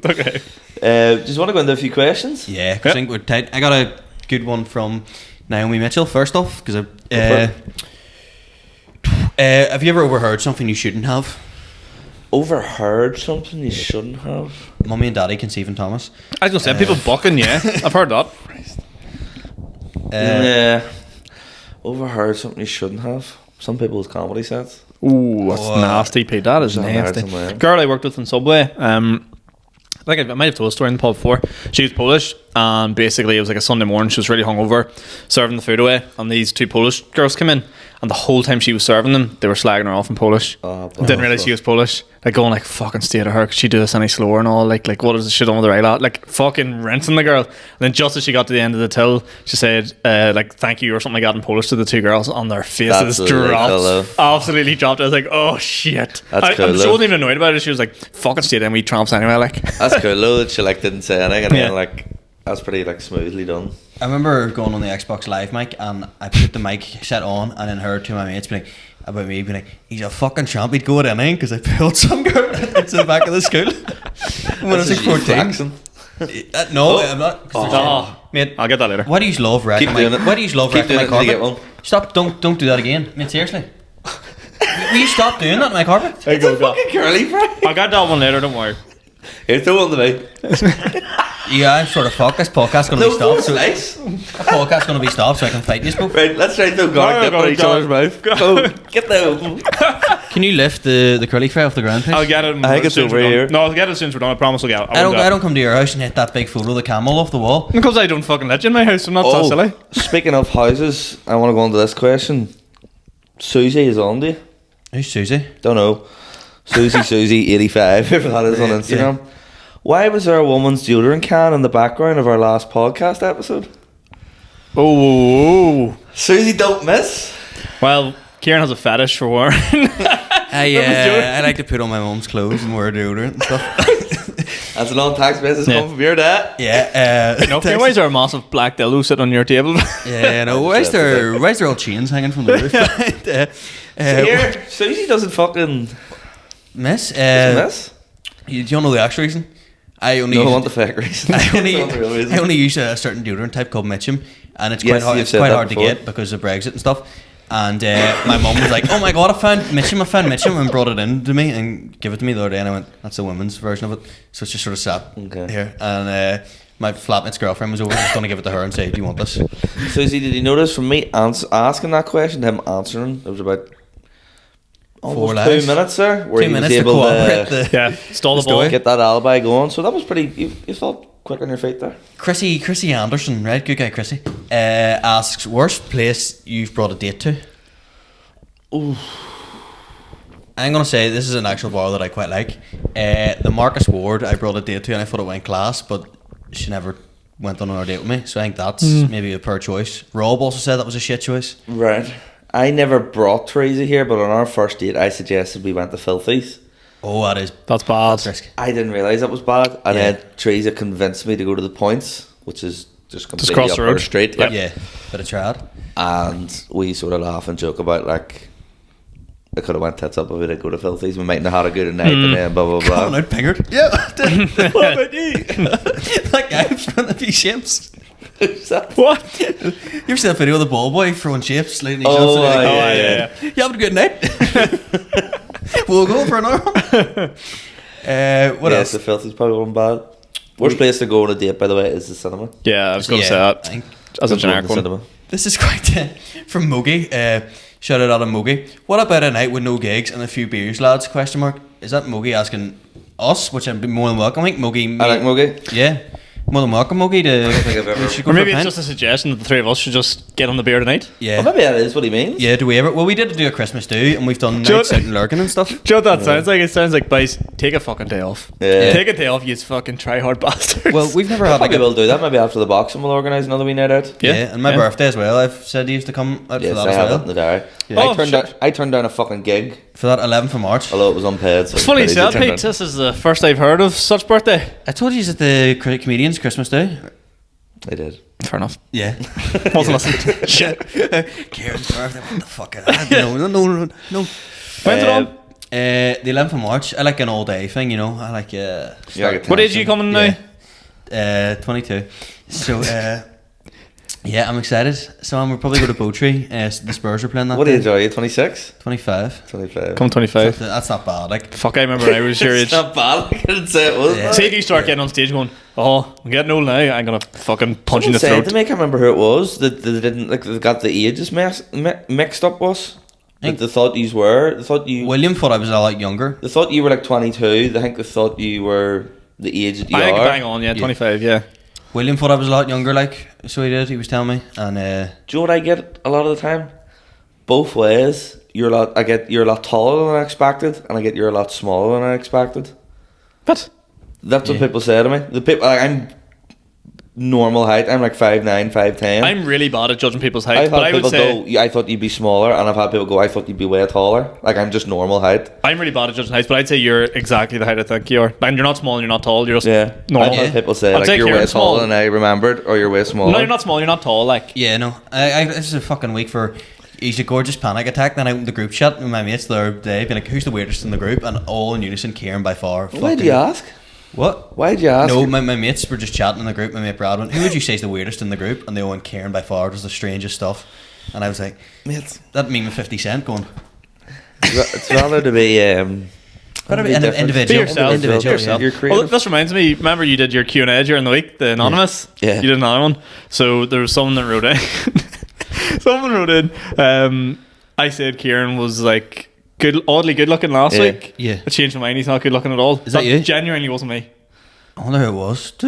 Okay. Just want to go into a few questions. Yeah, because I think we're tight. I got a good one from Naomi Mitchell. First off, because for have you ever overheard something you shouldn't have? Overheard something you shouldn't have. Mummy and Daddy conceiving Thomas. I was going to say, people bucking, yeah. I've heard that. Yeah. Overheard something you shouldn't have. Some people's comedy sets. Ooh, that's Oh, nasty, Pete. That is I've heard nasty. somewhere. Girl I worked with in Subway, I think I might have told a story in the pub before. She was Polish, and basically it was like a Sunday morning. She was really hungover, serving the food away, and these two Polish girls came in, and the whole time she was serving them, they were slagging her off in Polish. Oh, Didn't realize she was Polish. Like going like, fucking stay to her. Could she do this any slower and all? Like what is the shit on with the right out? Like fucking rinsing the girl. And then just as she got to the end of the till, she said like thank you or something like that in Polish to the two girls, on their faces That's really dropped. cool, though. Absolutely dropped. I was like, oh shit. That's cool, She though. wasn't even annoyed about it. She was like, fucking stay there, we tramps anyway. Like That's cool though that she like didn't say anything and Yeah. then like that's pretty like smoothly done. I remember going on the Xbox Live mic, and I put the mic set on, and then heard two of my mates being like, about me being like, "He's a fucking champ, he'd go at anything," because I pulled some girl into the back of the school when I was like 14. Flexing. No, Oh. I'm not. oh, Mate, I'll get that later. why do you love wrecking Keep doing my it. Why do you love Keep wrecking my doing it until you carpet? get one. Stop! Don't do that again, mate. Seriously. Will you stop doing that to my carpet? There you go, girl. Curly fry. I'll get that one later, don't worry. Here, throw one to me. Yeah, I'm sort of fucked. This podcast's gonna No, be stopped. So nice. the podcast's gonna be stopped, so I can fight you both. Right, let's try to throw garlic Go, dip in each go, other's mouth. Go, get them. Can you lift the curly fry off the ground, please? I'll get it. I think it's as soon as over we're done. here. No, I'll get it as soon as we're done. I promise I'll get it. I don't come to your house and hit that big photo of the camel off the wall. Because I don't fucking let you in my house. I'm not so silly. Speaking of houses, I want to go on to this question. Susie is on to you. Who's Susie? Don't know. Susie 85, if that is on Instagram. Why was there a woman's deodorant can in the background of our last podcast episode? Oh. Susie don't miss. Well, Ciaran has a fetish for wearing. I like to put on my mum's clothes and wear deodorant and stuff. That's a long tax business Yeah. coming from your dad. Yeah. No, why is there a massive black dildo sitting on your table? Yeah, no. Why is there all chains hanging from the roof? Here, Susie doesn't fucking Miss? miss. You don't know the actual reason? I only No, I use want the fake reason. I only, want the real reason. I only use a certain deodorant type called Mitchum, and it's Yes, quite hard. you've It's said quite that hard to before. get because of Brexit and stuff. And my mum was like, "Oh my god, I found Mitchum," and brought it in to me and gave it to me the other day. And I went, "That's a women's version of it." So it's just sort of sat Okay. here. And my flatmate's girlfriend was over. I was going to give it to her and say, "Do you want this?" Susie, did you notice from me asking that question to him answering? It was about almost 2 lives. minutes there, where 2 he was minutes to able cooperate. to Yeah, stole the story. ball. get that alibi going. So that was pretty. You thought quick on your feet there. Chrissy Anderson, right? Good guy, Chrissy. Asks, worst place you've brought a date to? Ooh. I'm going to say this is an actual bar that I quite like. The Marcus Ward I brought a date to and I thought it went class, but she never went on another date with me. So I think that's maybe a poor choice. Rob also said that was a shit choice. Right. I never brought Teresa here, but on our first date, I suggested we went to Filthy's. Oh, that is That's bad. risky. I didn't realise that was bad, and Yeah. then Teresa convinced me to go to the Points, which is just completely across up the our road. street. Yep. Yeah, bit of trad. And we sort of laugh and joke about like I could have went tits up if we didn't go to Filthy's. We mightn't have had a good night and then blah blah Coming blah. out pingered. Yeah. What about you? That guy was trying to be shapes. Who's that? What? You ever seen that video of the ball boy throwing shapes? Like, Oh, yeah. You having a good night? We'll go for another one. What Yes, else? the Filthy's probably wasn't bad. Worst place to go on a date, by the way, is the cinema. Yeah, I was going to say I that think as a Don't go to generic the one. cinema. this is quite from Mogi. Shout out to Mogi. What about a night with no gigs and a few beers, lads? Question mark. Is that Mogi asking us? Which I'd be more than welcome. I think Mogi. I like Mogi. Yeah, more than welcome, Mogi. To think I've ever- we should go Or for maybe a it's pint. just a suggestion that the three of us should just get on the beer tonight. Yeah. Well, maybe that is what he means. Yeah, do we ever? Well, we did do a Christmas do, and we've done Do you nights know- out in Lurgan and stuff. Do you know what that sounds like? It sounds like, boys, take a fucking day off. Yeah. Take a day off, you fucking try hard bastards. Well, we've never had like Maybe a we'll do that. Maybe after the boxing, we'll organise another wee night out. yeah, Yeah, and my yeah. birthday as well. I've said he used to come out Yes, for that I as have it in well. the diary. Yeah. Oh, I turned down a fucking gig, For that 11th of March. although it was unpaid. So It's funny you pretty say that, turned Pete. down. This is the first I've heard of such birthday. I told you it's at the comedians Christmas Day. I did. Fair enough. Yeah. Wasn't listening. Shit. Kieran's birthday. What the fuck? No. When's it on? The 11th of March. I like an all day thing, you know. I like Yeah, What age are you coming now? 22. So yeah, I'm excited. So we'll probably go to Bowtree. The Spurs are playing that. What day. age are you? 26? 25. 25. Come 25. That's not bad. Like Fuck, I remember when I was your age. It's not bad. I didn't say it was. Yeah. bad. See if you start getting on stage going, oh, I'm getting old now, I'm going to fucking punch you in the Someone said throat. to me, I can't remember who it was, that they didn't, like, they got the ages mixed up with us. That they thought you were, they thought you, William thought I was a lot younger. they thought you were like 22. They think they thought you were the age that you I think are. bang on, yeah, 25, yeah. William thought I was a lot younger, like, so he did. He was telling me, and Do you know what I get a lot of the time? Both ways. You're a lot taller than I expected, and I get you're a lot smaller than I expected. But That's what Yeah. people say to me. The people, like, I'm normal height. I'm like 5'9", 5'10". I'm really bad at judging people's height, I've but had I would people say go, "Yeah, I thought you'd be smaller," and I've had people go, "I thought you'd be way taller." Like, I'm just normal height. I'm really bad at judging heights, but I'd say you're exactly the height I think you are. And you're not small and you're not tall, you're just Yeah, normal. I've had people say I'd like say you're way Kieran's small. taller than I remembered, or you're way smaller. No, you're not small, you're not tall, like. yeah, no, I this is a fucking week for. He's a gorgeous panic attack. Then out in the group chat with my mates the other day, being like, "Who's the weirdest in the group?" And all in unison, Kieran by far. Why do you ask? What? Why did you ask? No, my mates were just chatting in the group. My mate Brad went, "Who would you say is the weirdest in the group?" And they all went, "Kieran by far does the strangest stuff." And I was like, Mates, "That meme with 50 Cent going." it's rather to be Rather be different. individual. Be yourself. Individual, Be yourself. yeah. You're creative. Well, this reminds me, remember you did your Q&A during the week, the anonymous? Yeah. You did another one. So there was someone that wrote in. Someone wrote in, I said Kieran was like oddly good looking last Yeah. week. Yeah. I changed my mind, he's not good looking at all. Is that you? Genuinely wasn't me. I wonder who it was. I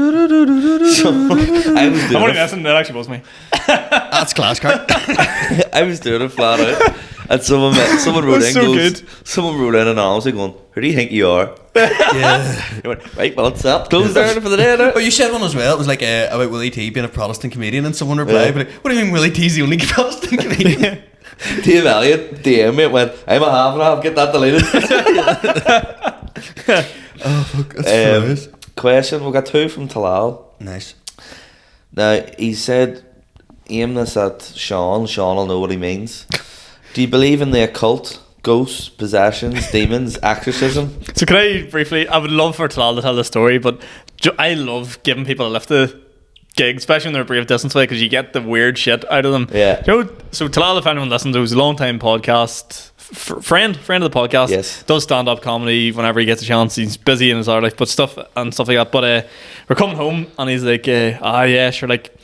was I'm doing only it. messing, that actually was me. That's class card. I was doing it flat out. And someone wrote That's in, so goes, good. someone wrote in anonymously going, "Who do you think you are?" Yeah. He went, "Right, well, it's up. Close there for the day now." Oh, you said one as well. It was like about Willie T being a Protestant comedian, and someone replied, Yeah. "But what do you mean Willie T's the only Protestant comedian?" Dave Elliott DM me, went, "I'm a half and half. Get that deleted." Oh, fuck, that's hilarious. Question: we got 2 from Talal. Nice. Now he said, "Aim this at Sean. Sean will know what he means. Do you believe in the occult, ghosts, possessions, demons, exorcism?" So can I briefly? I would love for Talal to tell the story, but I love giving people a lift to gigs, especially when they're a brave distance way, because you get the weird shit out of them. Yeah. You know, so Talal, if anyone listens, who's a long time podcast friend of the podcast. Yes. Does stand up comedy whenever he gets a chance. He's busy in his other life, but stuff like that. But we're coming home and he's like, yeah, sure. Like,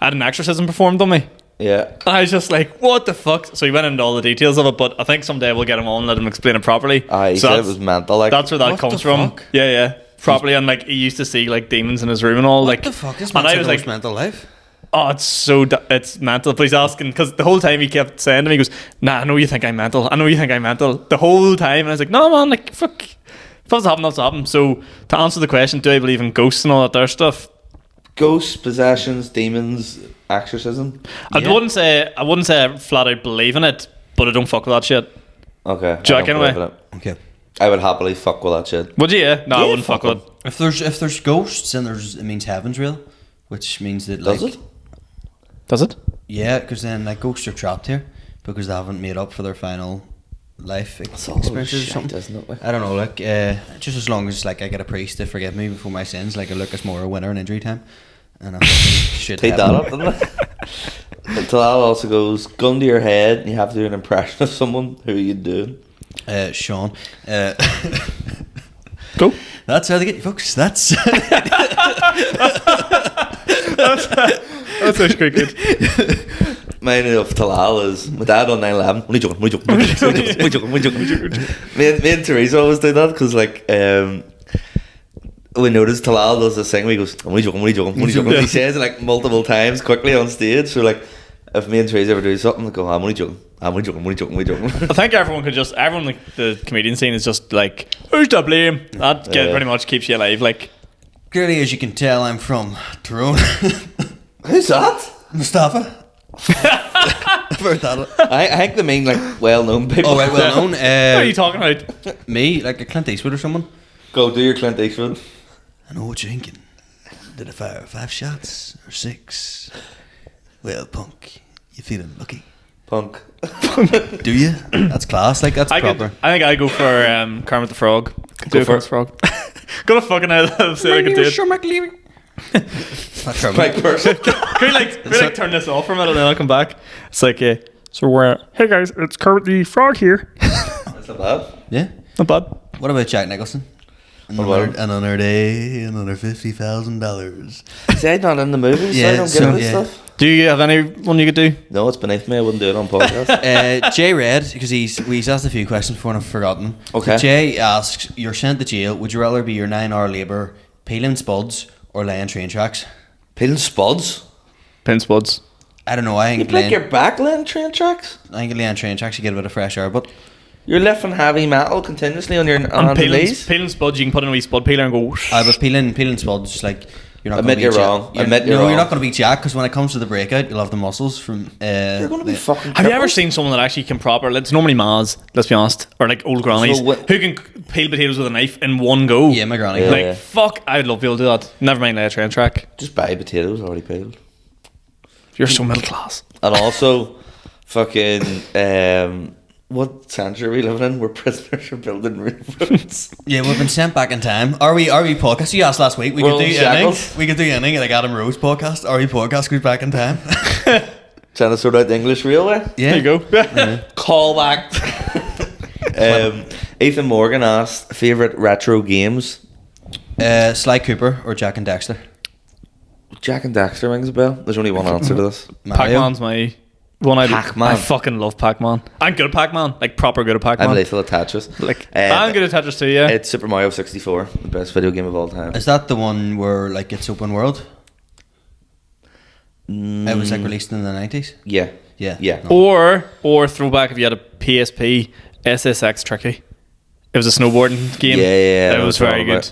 I had an exorcism performed on me. Yeah. And I was just like, what the fuck? So he went into all the details of it, but I think someday we'll get him on and let him explain it properly. He So said it was mental. Like, that's where that What comes the from. fuck? Yeah. Properly, and like he used to see like demons in his room and all. What like the fuck is and I was like, mental life? oh, it's mental. But he's asking because the whole time he kept saying to me, he goes, "Nah, I know you think I'm mental. I know you think I'm mental." The whole time, and I was like, "No, man, like fuck, if that's happened, that's happened." So to answer the question, do I believe in ghosts and all that there stuff? ghosts, possessions, demons, exorcism. I wouldn't say I flat out believe in it, but I don't fuck with that shit. Okay. Do you I reckon, don't believe anyway? in it. Okay. I would happily fuck with that shit. Would you? Yeah? No, I Yeah, wouldn't fuck with it. If there's ghosts, then it means heaven's real, which means that like Does it? Does it? yeah, because then like ghosts are trapped here because they haven't made up for their final life It's all experiences or shite, something. isn't it? Like? I don't know, like just as long as like I get a priest to forgive me for my sins, like a Lucas Moore winner in injury time, and I fucking should Take that up, doesn't it? Talal also goes, gun to your head, and you have to do an impression of someone. Who are you doing? Sean. Go. That's how they get you, folks. That's That's actually quite good. Mine of Talal is my dad on 9/11. Only joking, only joking, only joking, only joking, only joking. Me and Teresa always do that because like we noticed Talal does this thing where he goes, I'm only joking, only joking, only joking. He says it like multiple times quickly on stage. So like if me and Teresa ever do something, they go, I'm only joking, I'm only joking, I'm only joking, I'm only joking. I think everyone like the comedian scene is just like, who's to blame? That pretty much keeps you alive. Like, clearly, as you can tell, I'm from Tyrone. Who's that? Mustafa. I've heard that. I think they mean like well-known people. Oh, right, well known. what are you talking about? Me, like a Clint Eastwood or someone. Go do your Clint Eastwood. I know what you're thinking. Did I fire 5 shots or 6? Well, punk, you feeling lucky? Punk. Do you? That's class. Like that's I proper. think I go for Kermit the Frog. Go for Kermit the Frog. Gonna fucking say I could do it. Sean McAleavey. Not Kermit. Right person. Can we like turn this off for a minute and then I'll come back? It's like, so we're hey guys, it's Kermit the Frog here. That's not bad. Yeah. Not bad. What about Jack Nicholson? Another day, another $50,000. See, I'm not in the movies, so I Yeah, don't so, get this yeah. stuff. Do you have any one you could do? No, it's beneath me. I wouldn't do it on podcast. Jay Red, because he's asked a few questions before and I've forgotten. Okay. So Jay asks, you're sent to jail. Would you rather be your 9-hour labour peeling spuds or laying train tracks? Peeling spuds. Pin spuds. I don't know. I You think break your back laying train tracks? laying train tracks, you get a bit of fresh air, but You're lifting heavy metal continuously on your on the knees. Peeling spuds, you can put in a wee spud peeler and go. I was peeling spuds, like you're not. Admit gonna you're beat wrong. Admit you're no, wrong. you're not going to beat Jack because when it comes to the breakout, you'll have the muscles from. You're going to be fucking. Have you ever crippled. seen someone that actually can proper? It's normally Maz, let's be honest, or like old grannies So who can peel potatoes with a knife in one go. Yeah, my granny. Yeah. Like fuck, I'd love to be able to do that. Never mind lay a train track. Just buy potatoes already peeled. You're so middle class. And also, fucking. What century are we living in? Where prisoners are building roofs. Yeah, we've been sent back in time. Are we podcast? You asked last week. We could World do shackles. anything. We could do anything like Adam Rose podcast. Are we podcast goes back in time? Trying to sort out the English railway. Yeah. There you go. Call back. Ethan Morgan asked favourite retro games. Sly Cooper or Jack and Dexter? Jack and Daxter rings a bell. There's only one answer to this. Mario? Pac-Man's my one. Pac-Man. I fucking love Pac-Man. I'm good at Pac-Man, like proper good at Pac-Man. I'm lethal at Tetris. Like I'm good at Tetris too. Yeah. It's Super Mario 64, the best video game of all time. Is that the one where like it's open world? It was like released in the 90s. Yeah. Yeah. No. Or throwback if you had a PSP, SSX Tricky. It was a snowboarding game. Yeah. It was very good.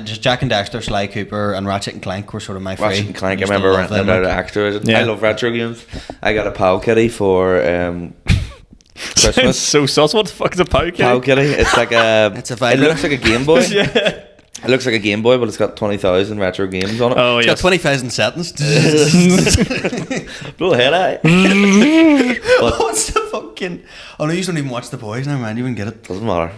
Just Jack and Daxter, Sly Cooper, and Ratchet and Clank were sort of my three. Ratchet and Clank, I Used to remember love renting them, it out like. of Actor. Yeah. I love retro games. I got a Pow Kitty for It's Christmas. so sus. What the fuck is a Pow Kitty? Pow Kitty. It's like a. It's a It vibrator. looks like a Game Boy. Yeah. It looks like a Game Boy, but it's got 20,000 retro games on it. Oh, It's yeah. got 20,000 settings. Little head eye. But What's the fucking... Oh no, you don't even watch The Boys. Never mind, you wouldn't get it. doesn't matter.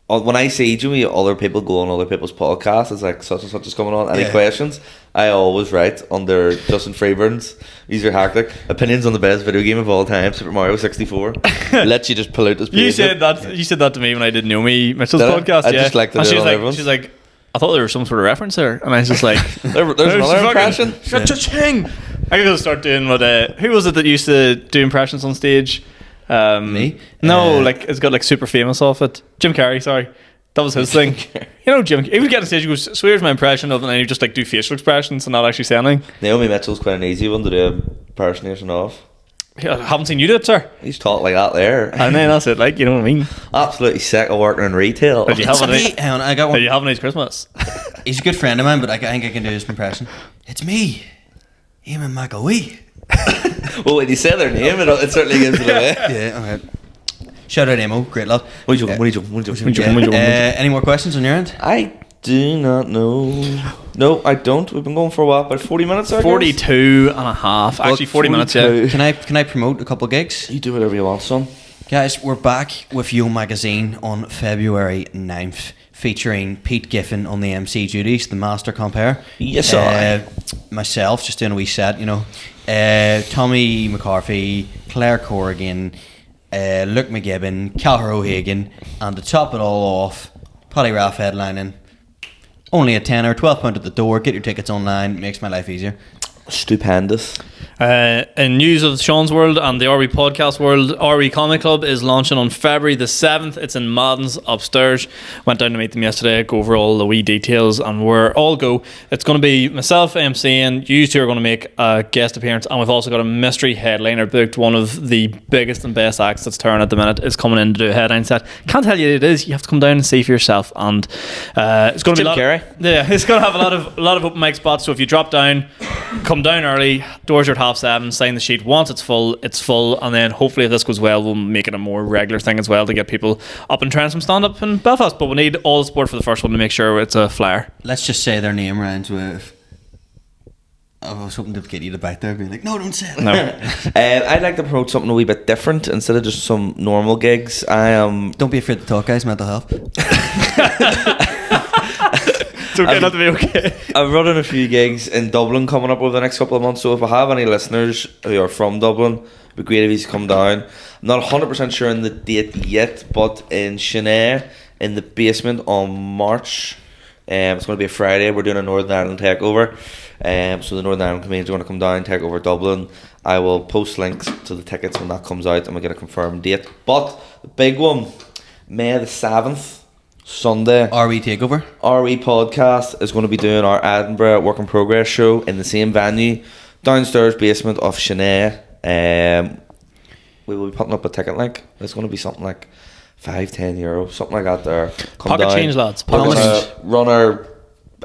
When I see Jimmy, other people go on other people's podcasts, it's like such and such is coming on. Any Yeah. questions? I always write under Justin Freeburn's. These are hectic opinions on the best video game of all time, Super Mario 64. Let you just pollute this. You page. said that. You said that to me when I did Know Me Mitchell's Did I? podcast. I yeah. just like to and do she's it on like, everyone's. she's like, I thought there was some sort of reference there, and I was just like, There's another impression. Cha-ching. I gotta start doing what. Who was it that used to do impressions on stage? Me? No, like it's got like super famous off it. Jim Carrey. Sorry, that was his thing. You know, Jim. He would get on stage. He goes, "So here's my impression of," and then he would just like do facial expressions and not actually say anything. Naomi Mitchell's quite an easy one to do impersonation of. Yeah, I haven't seen you do it, sir. He's taught like that there. And then that's it. Like, you know what I mean? Absolutely sick of working in retail. Did you have It's a me. nice? Hang on, I got Did one. you have a nice Christmas? He's a good friend of mine, but I think I can do his impression. It's me, Eamon McAleavey. Well, when you say their name, it certainly gives it away. Yeah, alright. Shout out Emo, great lad. What are you joking? Yeah. Any more questions on your end? I do not know. No, I don't. We've been going for a while, about 40 minutes. I guess. 42 and a half. Actually, 40 minutes, yeah. 42. Can I promote a couple of gigs? You do whatever you want, son. Guys, we're back with Yo Magazine on February 9th, featuring Pete Giffen on the MC duties, the master compere. Yes, sir. Myself, just doing a wee set, you know. Tommy McCarthy, Claire Corrigan, Luke McGibbon, Cahir O'Hagan, and to top it all off, Paddy Ralph headlining. Only a tenner, £12 at the door. Get your tickets online. Makes my life easier. Stupendous. In news of Sean's world and the RE podcast world, RE Comic Club is launching on February the 7th. It's in Madden's upstairs. Went down to meet them yesterday, go over all the wee details and where all go. It's going to be myself, MC, and you two are going to make a guest appearance, and we've also got a mystery headliner booked. One of the biggest and best acts that's touring at the minute is coming in to do a headline set. Can't tell you who it is. You have to come down and see for yourself. And it's going to be Jim Carrey. Yeah, it's going to have a lot of open mic spots. So if you drop down, come down early. Doors are at 7:30. Sign the sheet. Once it's full, and then hopefully if this goes well, we'll make it a more regular thing as well to get people up and trying some stand up in Belfast. But we need all the support for the first one to make sure it's a flyer. Let's just say their name rhymes with... I was hoping to get you to bite there, being like, no, don't say it. No. I'd like to promote something a wee bit different instead of just some normal gigs. I am. Don't be afraid to talk, guys. Mental health. It's okay not to be okay. I'm running a few gigs in Dublin coming up over the next couple of months. So if I have any listeners who are from Dublin, it'd be great if you come down. I'm not 100% sure on the date yet, but in Chennai, in the basement on March. It's going to be a Friday. We're doing a Northern Ireland takeover. So the Northern Ireland comedians are going to come down, take over Dublin. I will post links to the tickets when that comes out, and we'll get a confirmed date. But the big one, May the 7th, Sunday. RE Takeover. RE Podcast is going to be doing our Edinburgh Work in Progress show in the same venue, downstairs basement of Chennai. We will be putting up a ticket link. It's going to be something like €5-10, something like that there. Come Pocket down. change, lads. We're Pocket going change. to run our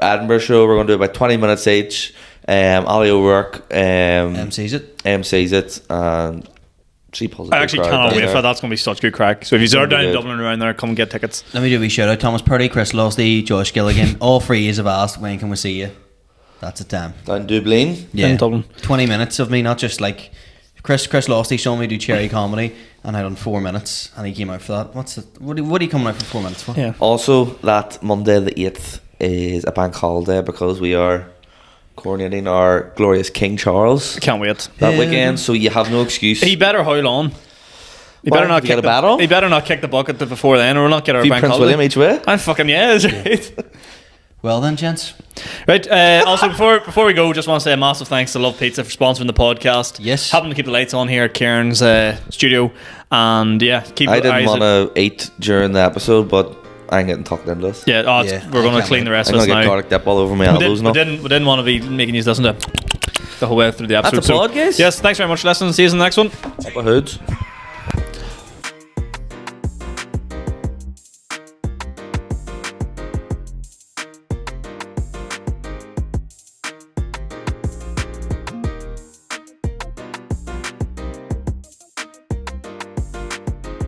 Edinburgh show. We're going to do about 20 minutes each. Ali O'Rourke MC's it. MC's it, and she pulls a I big actually crowd cannot down wait for there. that. That's going to be such good crack. So if you are gonna be down in good. Dublin and around there, come and get tickets. Let me do a wee shout out. Thomas Purdy, Chris Lusty, Josh Gilligan. All 3 years have asked, when can we see you? That's a time. Down Dublin. Yeah. In Dublin. 20 minutes of me, not just like... Chris Lusty showed me do cherry comedy, and I done 4 minutes, and he came out for that. What are you coming out for 4 minutes for? Yeah. Also, that Monday the 8th is a bank holiday because we are coronating our glorious King Charles Can't wait. that Yeah. weekend, so you have no excuse. He better howl on. He Well, better not you get kick a battle? He better not kick the bucket before then, or we'll not get our Feed bank Prince holiday. William each way. I'm fucking yes, right. Well then, gents. Right. Also, before we go, just want to say a massive thanks to Love Pizza for sponsoring the podcast. Yes. Helping to keep the lights on here at Kieran's studio, and yeah, keep. I didn't eyes want to eat during the episode, but I'm getting tucked into this. Yeah, Yeah, we're I going to can't clean wait. the rest I'm of going us to get now. garlic dip all over my We elbows now. didn't want to be making you listen to. the whole way through the episode. That's a pod, guys. Yes, thanks very much for listening. See you in the next one. Up a hoods.